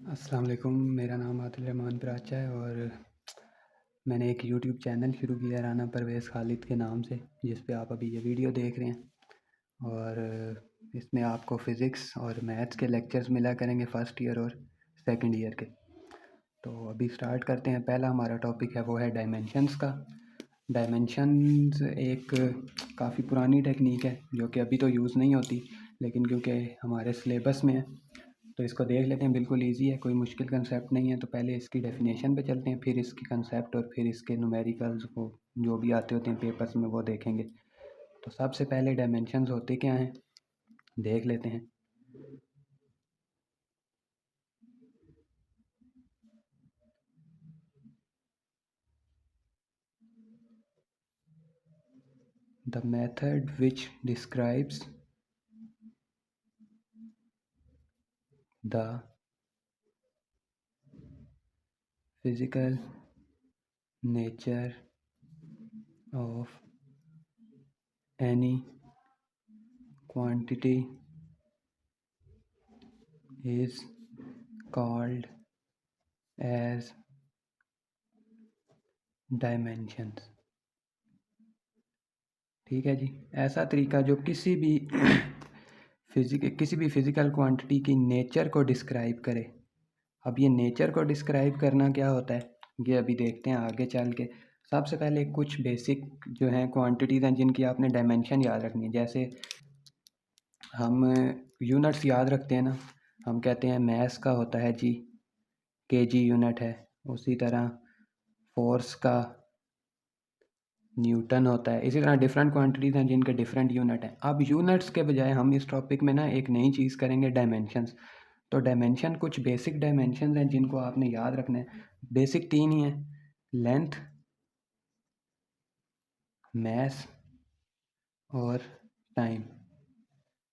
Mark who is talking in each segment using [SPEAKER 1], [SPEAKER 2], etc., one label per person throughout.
[SPEAKER 1] अस्सलाम वालेकुम। मेरा नाम आदिल रहमान प्राचा है और मैंने एक यूट्यूब चैनल शुरू किया राना परवेज़ खालिद के नाम से, जिस पे आप अभी ये वीडियो देख रहे हैं। और इसमें आपको फ़िज़िक्स और मैथ्स के लेक्चर्स मिला करेंगे फ़र्स्ट ईयर और सेकंड ईयर के। तो अभी स्टार्ट करते हैं। पहला हमारा टॉपिक है वो है डायमेंशंस का। डायमेंशंस एक काफ़ी पुरानी टेक्निक है जो कि अभी तो यूज़ नहीं होती, लेकिन क्योंकि हमारे सिलेबस में है तो इसको देख लेते हैं। बिल्कुल इजी है, कोई मुश्किल कंसेप्ट नहीं है। तो पहले इसकी डेफिनेशन पे चलते हैं, फिर इसकी कंसेप्ट और फिर इसके न्यूमेरिकल्स वो जो भी आते होते हैं पेपर्स में वो देखेंगे। तो सबसे पहले डायमेंशंस होते क्या हैं देख लेते हैं। The method which describes the physical nature of any quantity is called as dimensions. ठीक है जी। ऐसा तरीका जो किसी भी फिज़िकल क्वांटिटी की नेचर को डिस्क्राइब करे। अब ये नेचर को डिस्क्राइब करना क्या होता है ये अभी देखते हैं आगे चल के। सबसे पहले कुछ बेसिक जो हैं क्वांटिटीज़ हैं जिनकी आपने डायमेंशन याद रखनी है। जैसे हम यूनिट्स याद रखते हैं ना, हम कहते हैं मैस का होता है जी केजी यूनिट है। उसी तरह फोर्स का न्यूटन होता है। इसी तरह डिफरेंट क्वांटिटीज़ हैं जिनके डिफरेंट यूनिट हैं। अब यूनिट्स के बजाय हम इस टॉपिक में ना एक नई चीज़ करेंगे, डायमेंशंस। तो डायमेंशन कुछ बेसिक डायमेंशंस हैं जिनको आपने याद रखना है। बेसिक तीन ही हैं, लेंथ, मैस और टाइम।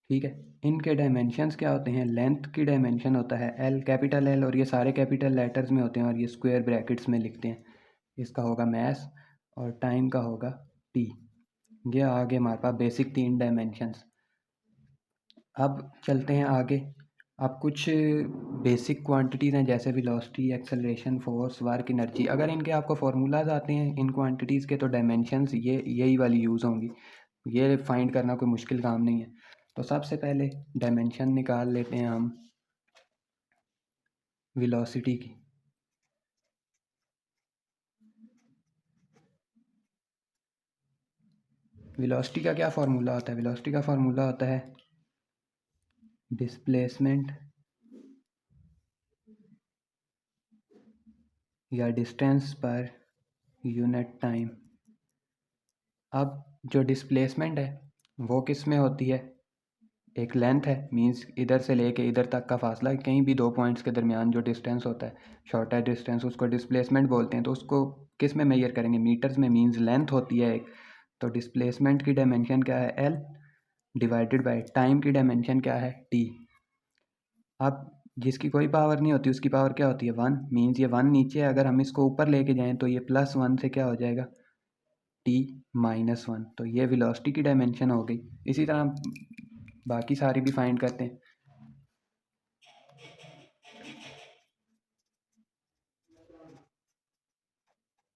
[SPEAKER 1] ठीक है। इनके डायमेंशंस क्या होते हैं? लेंथ की डायमेंशन होता है एल, कैपिटल एल, और ये सारे कैपिटल लेटर्स में होते हैं और ये स्क्वायर ब्रैकेट्स में लिखते हैं। इसका होगा मैस और टाइम का होगा टी। ये आगे हमारे पास बेसिक तीन डायमेंशंस। अब चलते हैं आगे। अब कुछ बेसिक क्वांटिटीज़ हैं जैसे velocity, acceleration, force, work, energy. अगर इनके आपको फार्मूलाज आते हैं इन क्वांटिटीज़ के तो डायमेंशंस ये यही वाली यूज़ होंगी। ये फाइंड करना कोई मुश्किल काम नहीं है। तो सबसे पहले डायमेंशन निकाल लेते हैं हम वेलोसिटी की। वेलोसिटी का क्या फार्मूला होता है? वेलोसिटी का फार्मूला होता है डिस्प्लेसमेंट या डिस्टेंस पर यूनिट टाइम। अब जो डिस्प्लेसमेंट है वो किस में होती है? एक लेंथ है, मींस इधर से लेके इधर तक का फासला, कहीं भी दो पॉइंट्स के दरमियान जो डिस्टेंस होता है, शॉर्टर डिस्टेंस, उसको डिस्प्लेसमेंट बोलते हैं। तो उसको किस में मेजर करेंगे? मीटर्स में, मींस लेंथ होती है एक। तो डिस्प्लेसमेंट की डायमेंशन क्या है? एल डिवाइडेड बाय टाइम की डायमेंशन क्या है? टी। अब जिसकी कोई पावर नहीं होती उसकी पावर क्या होती है? वन। मीन्स ये वन नीचे है, अगर हम इसको ऊपर लेके जाएं तो ये प्लस वन से क्या हो जाएगा? T minus one. तो ये वेलोसिटी की डायमेंशन हो गई। इसी तरह बाकी सारी भी फाइंड करते हैं।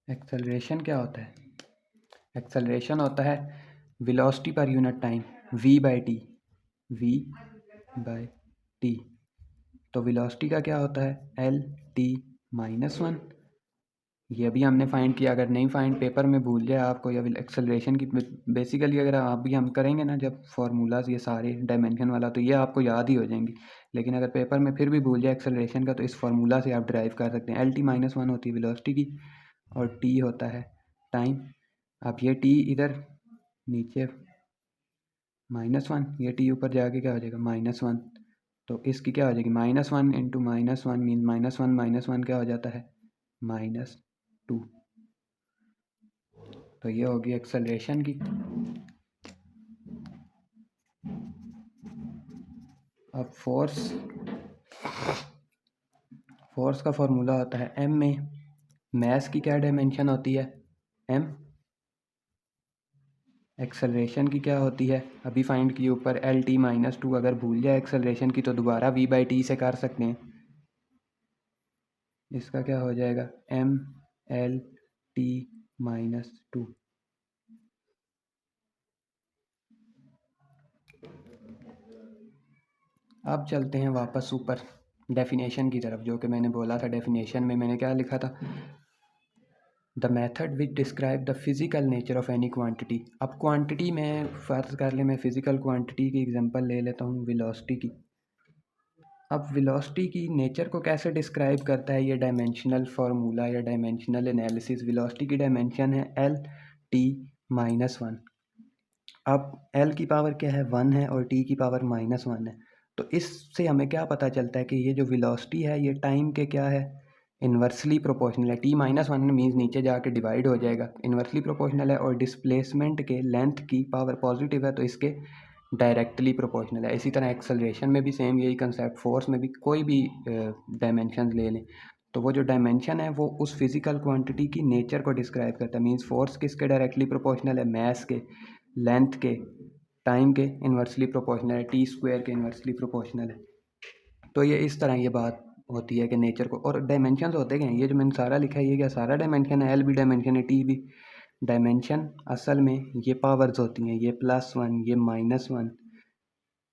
[SPEAKER 1] एक्सेलरेशन क्या होता है? एक्सेलरेशन होता है velocity per unit time, v by T. v by T. तो वेलोसिटी का क्या होता है? L T minus one. ये अभी हमने फाइंड किया। अगर नहीं फाइंड पेपर में भूल जाए आपको या एक्सेलरेशन की, बेसिकली अगर आप भी हम करेंगे ना जब फार्मूलाज ये सारे डायमेंशन वाला, तो ये आपको याद ही हो जाएंगी। लेकिन अगर पेपर में फिर भी भूल जाए एक्सेलरेशन का तो इस फार्मूला से आप ड्राइव कर सकते हैं। एल टी माइनस वन होती है वेलोसिटी की और टी होता है टाइम। अब ये टी इधर नीचे माइनस वन, ये टी ऊपर जाके क्या हो जाएगा? Minus one. तो इसकी क्या हो जाएगी? Minus one into minus one mean minus one क्या हो जाता है? Minus two. तो ये होगी एक्सेलरेशन की। अब फोर्स का फॉर्मूला होता है एम में। मैस की क्या डायमेंशन होती है? एम। एक्सेलरेशन की क्या होती है? अभी फाइंड की ऊपर एल टी माइनस टू। अगर भूल जाए एक्सेलरेशन की तो दोबारा वी बाई टी से कर सकते हैं। इसका क्या हो जाएगा, mLT-2। अब चलते हैं वापस ऊपर डेफिनेशन की तरफ, जो कि मैंने बोला था डेफिनेशन में मैंने क्या लिखा था, the method which describe the physical nature of any quantity. अब क्वांटिटी में फ़र्ज़ कर ले मैं फ़िज़िकल क्वांटिटी की एग्जांपल ले लेता हूँ वेलोसिटी की। अब वेलोसिटी की नेचर को कैसे डिस्क्राइब करता है ये डायमेंशनल फार्मूला या डायमेंशनल एनालिसिस। वेलोसिटी की डायमेंशन है L-T-1। अब L की पावर क्या है, 1 है, और T की पावर -1 है। तो इससे हमें क्या पता चलता है कि ये जो वेलोसिटी है ये टाइम के क्या है, इन्वर्सली प्रोपोर्शनल है। T-1 मीन्स नीचे जाके डिवाइड हो जाएगा, इन्वर्सली प्रोपोर्शनल है, और डिस्प्लेसमेंट के लेंथ की पावर पॉजिटिव है तो इसके डायरेक्टली प्रोपोर्शनल है। इसी तरह एक्सेलरेशन में भी सेम यही कंसेप्ट, फोर्स में भी कोई भी डायमेंशन ले लें तो वो जो डायमेंशन है वो उस फिज़िकल क्वांटिटी की नेचर को डिस्क्राइब करता है। मींस फोर्स किसके डायरेक्टली प्रोपोर्शनल है, मैस के, लेंथ के, टाइम के इन्वर्सली प्रोपोर्शनल है, T² के इन्वर्सली प्रोपोर्शनल है। तो ये इस तरह ये बात होती है कि नेचर को, और डायमेंशन होते क्या हैं, ये जो मैंने सारा लिखा है ये क्या सारा डायमेंशन है, L भी डायमेंशन है, T भी डायमेंशन। असल में ये पावर्स होती हैं, ये +1 ये -1,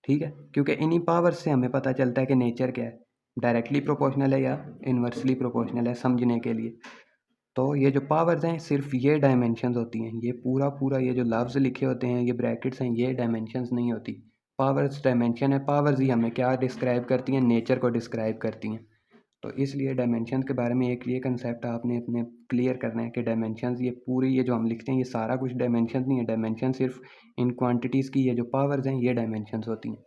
[SPEAKER 1] ठीक है, क्योंकि इन्हीं पावर्स से हमें पता चलता है कि नेचर क्या है, डायरेक्टली प्रोपोर्शनल है या इन्वर्सली प्रोपोर्शनल है, समझने के लिए। तो ये जो पावर्स हैं सिर्फ ये डायमेंशंस होती हैं, ये पूरा पूरा ये जो लफ्ज़ लिखे होते हैं, ये ब्रैकेट्स हैं, ये डायमेंशंस नहीं होती। पावर्स डायमेंशन है, पावर्स ही हमें क्या डिस्क्राइब करती हैं, नेचर को डिस्क्राइब करती हैं। तो इसलिए डायमेंशन के बारे में एक ये कंसेप्ट आपने अपने क्लियर करना है कि डायमेंशंस ये पूरी ये जो हम लिखते हैं ये सारा कुछ डायमेंशन नहीं है, डायमेंशन सिर्फ इन क्वांटिटीज़ की ये जो पावर्स हैं ये डायमेंशंस होती हैं।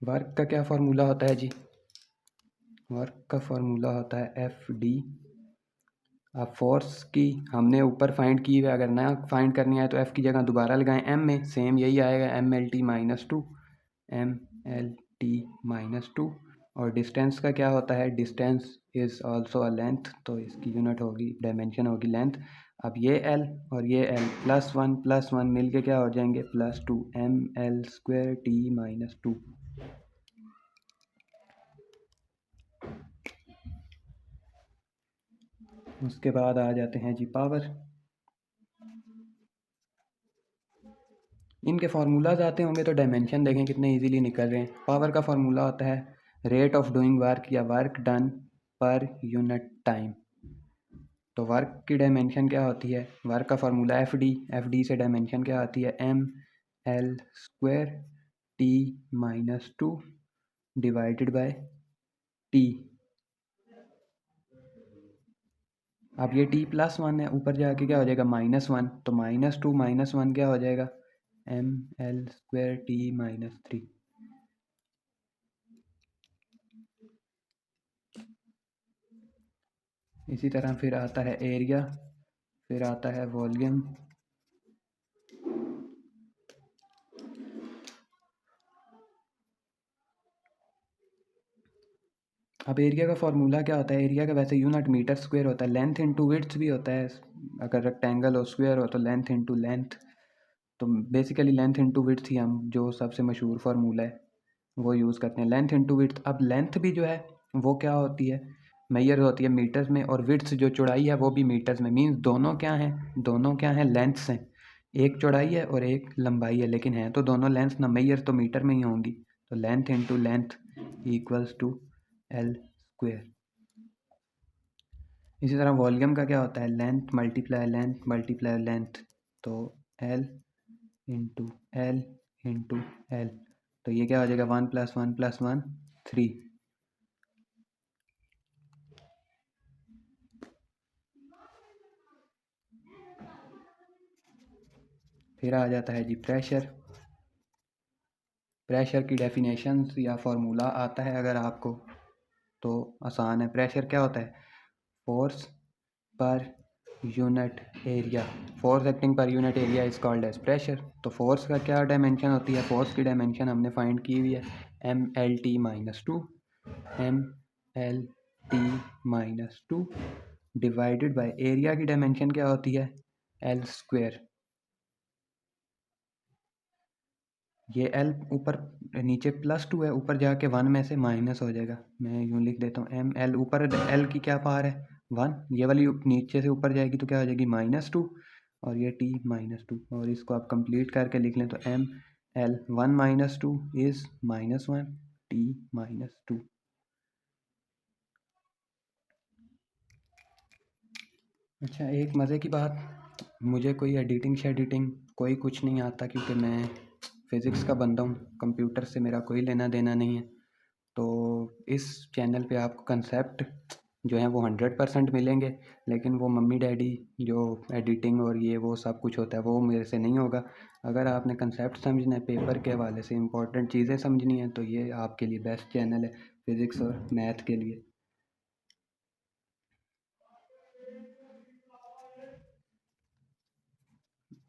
[SPEAKER 1] वर्क का क्या फार्मूला होता है जी, वर्क का फार्मूला होता है FD। अब फोर्स की हमने ऊपर फाइंड की है, अगर नया फाइंड करनी है तो F की जगह दोबारा लगाएं M में, सेम यही आएगा mLT-2, mLT-2। और डिस्टेंस का क्या होता है, distance is also a length, तो इसकी यूनिट होगी, डायमेंशन होगी लेंथ। अब ये L और ये L +1 मिल के क्या हो जाएंगे, +2 mL²T-2। उसके बाद आ जाते हैं जी पावर। इनके फार्मूलाज आते होंगे तो डायमेंशन देखें कितने इजीली निकल रहे हैं। पावर का फार्मूला होता है रेट ऑफ डूइंग वर्क या work done per unit time. तो वर्क की डायमेंशन क्या होती है, वर्क का फार्मूला FD से डायमेंशन क्या आती है, mL²T-2 डिवाइडेड बाय T। अब ये T+1 है, ऊपर जाके क्या हो जाएगा -1, तो -2 -1 क्या हो जाएगा, mL²T-3। इसी तरह फिर आता है एरिया, फिर आता है वॉल्यूम। अब एरिया का फार्मूला क्या होता है, एरिया का वैसे यूनिट मीटर स्क्वायर होता है, लेंथ इनटू विड्थ भी होता है, अगर रेक्टेंगल हो स्क्वायर हो तो लेंथ इनटू लेंथ। तो बेसिकली लेंथ इनटू विड्थ ही हम जो सबसे मशहूर फार्मूला है वो यूज़ करते हैं, लेंथ इनटू विड्थ। अब लेंथ भी जो है वो क्या होती है, मेजर होती है मीटर्स में, और विड्थ जो चौड़ाई है वो भी मीटर्स में। मीन्स दोनों क्या हैं, दोनों क्या हैं, लेंथ्स हैं, एक चौड़ाई है और एक लंबाई है, लेकिन हैं तो दोनों लेंथ्स ना, मेजर तो मीटर में ही होंगी। तो length into length equals to L²। इसी तरह वॉल्यूम का क्या होता है, लेंथ मल्टीप्लाई लेंथ, तो L into L into L। तो ये क्या हो जाएगा, 1 + 1 + 1 3। फिर आ जाता है जी प्रेशर। प्रेशर की डेफिनेशंस या फार्मूला आता है अगर आपको तो आसान है। प्रेशर क्या होता है, force per unit area, force acting per unit area is called as pressure. तो फोर्स का क्या डायमेंशन होती है, फोर्स की डायमेंशन हमने फाइंड की हुई है mLT-2, mLT-2 divided by area की डायमेंशन क्या होती है एल स्क्वेयर, ये एल ऊपर नीचे +2 है, ऊपर जाके 1 में से माइनस हो जाएगा। मैं यूँ लिख देता हूँ एम एल, ऊपर एल की क्या पावर है 1, ये वाली नीचे से ऊपर जाएगी तो क्या हो जाएगी -2, और ये t -2, और इसको आप कंप्लीट करके लिख लें तो एम एल 1 - 2 इज़ -1 t -2। अच्छा, एक मज़े की बात, मुझे कोई एडिटिंग कोई कुछ नहीं आता, क्योंकि मैं फ़िज़िक्स का बंदा हूँ, कंप्यूटर से मेरा कोई लेना देना नहीं है। तो इस चैनल पे आपको कंसेप्ट जो है वो 100% मिलेंगे, लेकिन वो मम्मी डैडी जो एडिटिंग और ये वो सब कुछ होता है वो मेरे से नहीं होगा। अगर आपने कंसेप्ट समझना है, पेपर के हवाले से इम्पोर्टेंट चीज़ें समझनी है, तो ये आपके लिए बेस्ट चैनल है फ़िज़िक्स और मैथ के लिए।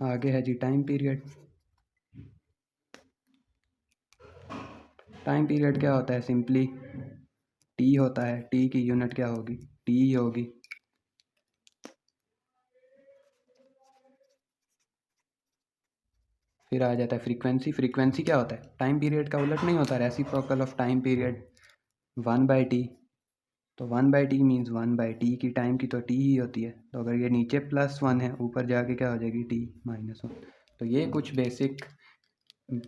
[SPEAKER 1] आगे है जी टाइम पीरियड। टाइम पीरियड क्या होता है, सिंपली टी होता है, टी की यूनिट क्या होगी, टी ही होगी। फिर आ जाता है फ्रीक्वेंसी। फ्रीक्वेंसी क्या होता है, टाइम पीरियड का उलट नहीं होता, reciprocal of time period 1/t। तो 1/t मीन्स 1/t की टाइम की तो t ही होती है, तो अगर ये नीचे +1 है, ऊपर जाके क्या हो जाएगी t -1। तो ये कुछ बेसिक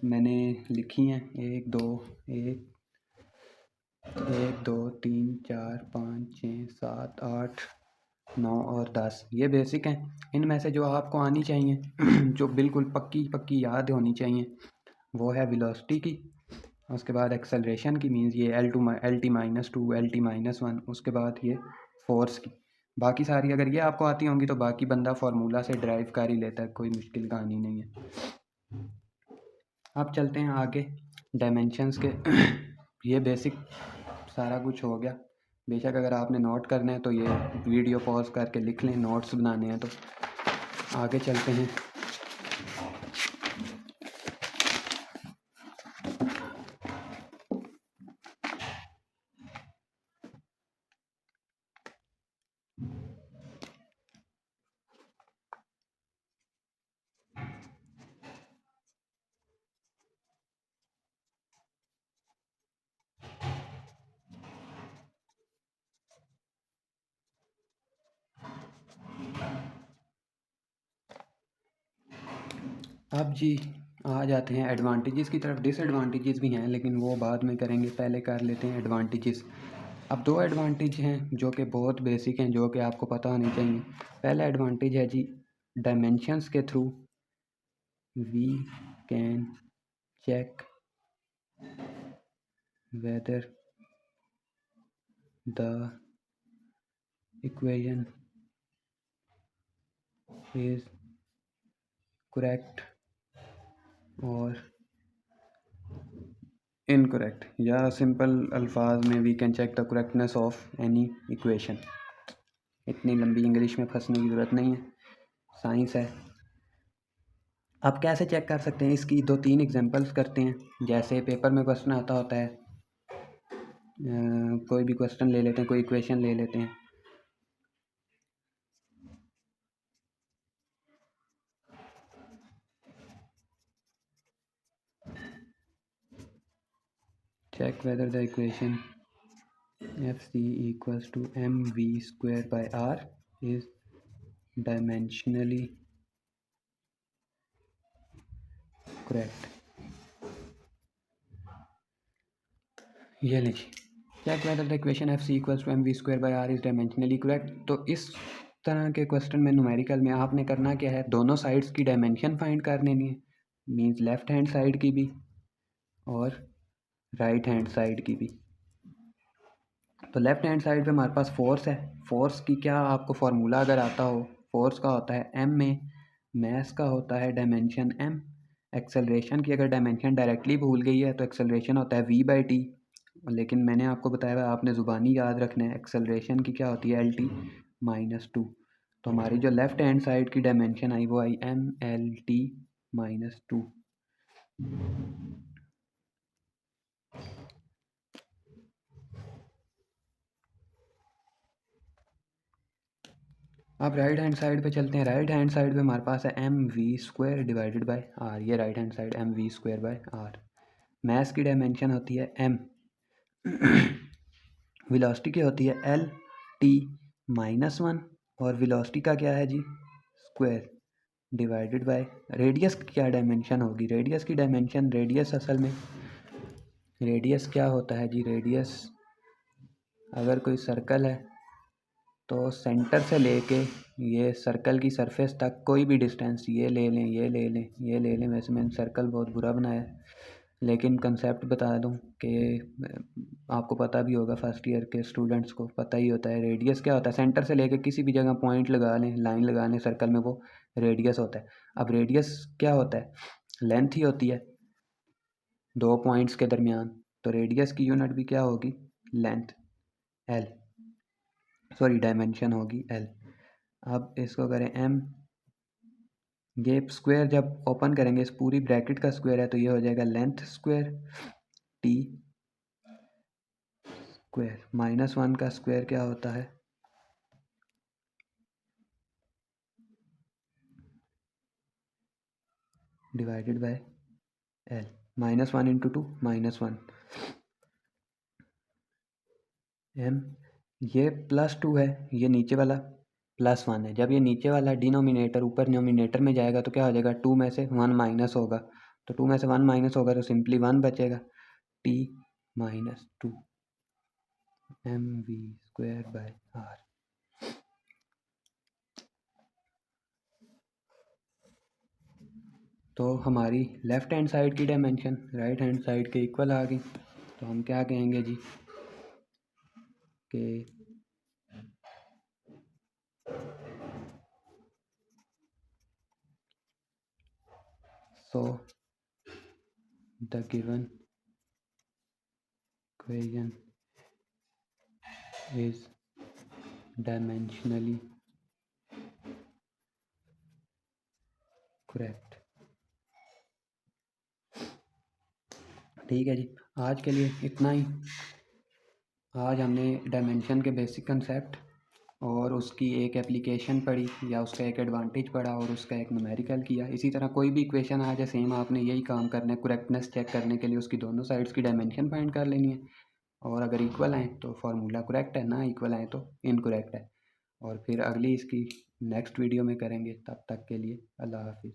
[SPEAKER 1] मैंने लिखी हैं, 1 2 1 1 2 3 4 5 6 7 8 9 और 10, ये बेसिक हैं। इनमें से जो आपको आनी चाहिए जो बिल्कुल पक्की पक्की याद होनी चाहिए, वो है वेलोसिटी की, उसके बाद एक्सेलरेशन की, मीन्स ये L2 LT -2 LT -1, उसके बाद ये फोर्स की। बाकी सारी अगर ये आपको आती होंगी तो बाकी बंदा फार्मूला से ड्राइव कर ही लेता है, कोई मुश्किल कहानी नहीं है। अब चलते हैं आगे डायमेंशंस के। ये बेसिक सारा कुछ हो गया। बेशक अगर आपने नोट करना है तो ये वीडियो पॉज करके लिख लें, नोट्स बनाने हैं तो। आगे चलते हैं। अब जी आ जाते हैं एडवांटेजेस की तरफ। डिसएडवांटेजेस भी हैं लेकिन वो बाद में करेंगे, पहले कर लेते हैं एडवांटेजेस। अब दो एडवांटेज हैं जो कि बहुत बेसिक हैं, जो कि आपको पता होनी चाहिए। पहला एडवांटेज है जी, डायमेंशंस के through we can check whether the equation is correct और इनकरेक्ट, या सिंपल अल्फाज में we can check the correctness of any equation. इतनी लंबी इंग्लिश में फंसने की ज़रूरत नहीं है, साइंस है। आप कैसे चेक कर सकते हैं, इसकी 2-3 एग्जांपल्स करते हैं। जैसे पेपर में क्वेश्चन आता होता है, कोई भी क्वेश्चन ले लेते हैं, कोई इक्वेशन ले लेते हैं। Check whether the equation FC equals to mv square by r is dimensionally correct। ये लीजिए, check whether the equation FC equals to mv square by r is dimensionally correct। तो इस तरह के क्वेश्चन में न्यूमेरिकल में आपने करना क्या है, दोनों साइड्स की डायमेंशन फाइंड कर लेनी है, मीन्स लेफ्ट हैंड साइड की भी और राइट हैंड साइड की भी। तो लेफ्ट हैंड साइड पे हमारे पास फोर्स है। फोर्स की क्या आपको फार्मूला अगर आता हो, फोर्स का होता है m में, मैस का होता है डायमेंशन m। एक्सेलरेशन की अगर डायमेंशन डायरेक्टली भूल गई है तो एक्सेलरेशन होता है v/t, लेकिन मैंने आपको बताया आपने ज़ुबानी याद रखना है, एक्सेलरेशन की क्या होती है LT -2। तो हमारी जो लेफ्ट हैंड साइड की डायमेंशन आई वो आई MLT -2। अब राइट हैंड साइड पे चलते हैं। राइट हैंड साइड पे हमारे पास है M we square divided by R. ये right hand side M we square by R. Mass की डायमेंशन होती है एम, वेलोसिटी की होती है एल टी -1, और वेलोसिटी का क्या है जी, स्क्वायर डिवाइडेड बाय रेडियस की क्या डायमेंशन होगी। रेडियस की डायमेंशन, रेडियस असल में रेडियस क्या होता है जी, रेडियस अगर कोई सर्कल है तो सेंटर से लेके ये सर्कल की सरफेस तक कोई भी डिस्टेंस, ये ले लें, ये ले लें, ये ले लें। वैसे मैंने सर्कल बहुत बुरा बनाया है, लेकिन कंसेप्ट बता दूं कि आपको पता भी होगा, फर्स्ट ईयर के स्टूडेंट्स को पता ही होता है। रेडियस क्या होता है, सेंटर से लेके किसी भी जगह पॉइंट लगा लें, लाइन लगा लें सर्कल में, वो रेडियस होता है। अब रेडियस क्या होता है, लेंथ ही होती है दो पॉइंट्स के दरमियान। तो रेडियस की यूनिट भी क्या होगी, लेंथ, एल, सॉरी डायमेंशन होगी एल। अब इसको करें एम, ये स्क्वायर जब ओपन करेंगे, इस पूरी ब्रैकेट का स्क्वायर है तो ये हो जाएगा लेंथ स्क्वायर टी स्क्वायर, -1 का स्क्वायर क्या होता है, divided by L. -1 into 2 -1 M, ये +2 है, ये नीचे वाला +1 है। जब ये नीचे वाला डिनोमिनेटर ऊपर नोमिनेटर में जाएगा तो क्या हो जाएगा, 2 में से 1 माइनस होगा, तो 2 में से 1 माइनस होगा तो सिंपली 1 बचेगा, T -2 m we square by r. तो हमारी लेफ़्ट हैंड साइड की डायमेंशन राइट हैंड साइड के इक्वल आ गई। तो हम क्या कहेंगे जी कि so the given equation is dimensionally correct. ठीक है जी, आज के लिए इतना ही। आज हमने डायमेंशन के बेसिक कंसेप्ट और उसकी एक एप्लीकेशन पढ़ी, या उसका एक एडवांटेज पढ़ा, और उसका एक न्यूमेरिकल किया। इसी तरह कोई भी इक्वेशन आ जाए सेम, आपने यही काम करना है, करेक्टनेस चेक करने के लिए उसकी दोनों साइड्स की डायमेंशन फाइंड कर लेनी है, और अगर इक्वल आए तो फार्मूला करेक्ट है, ना इक्वल आए तो इनकरेक्ट है। और फिर अगली इसकी नेक्स्ट वीडियो में करेंगे। तब तक के लिए अल्लाह हाफिज़।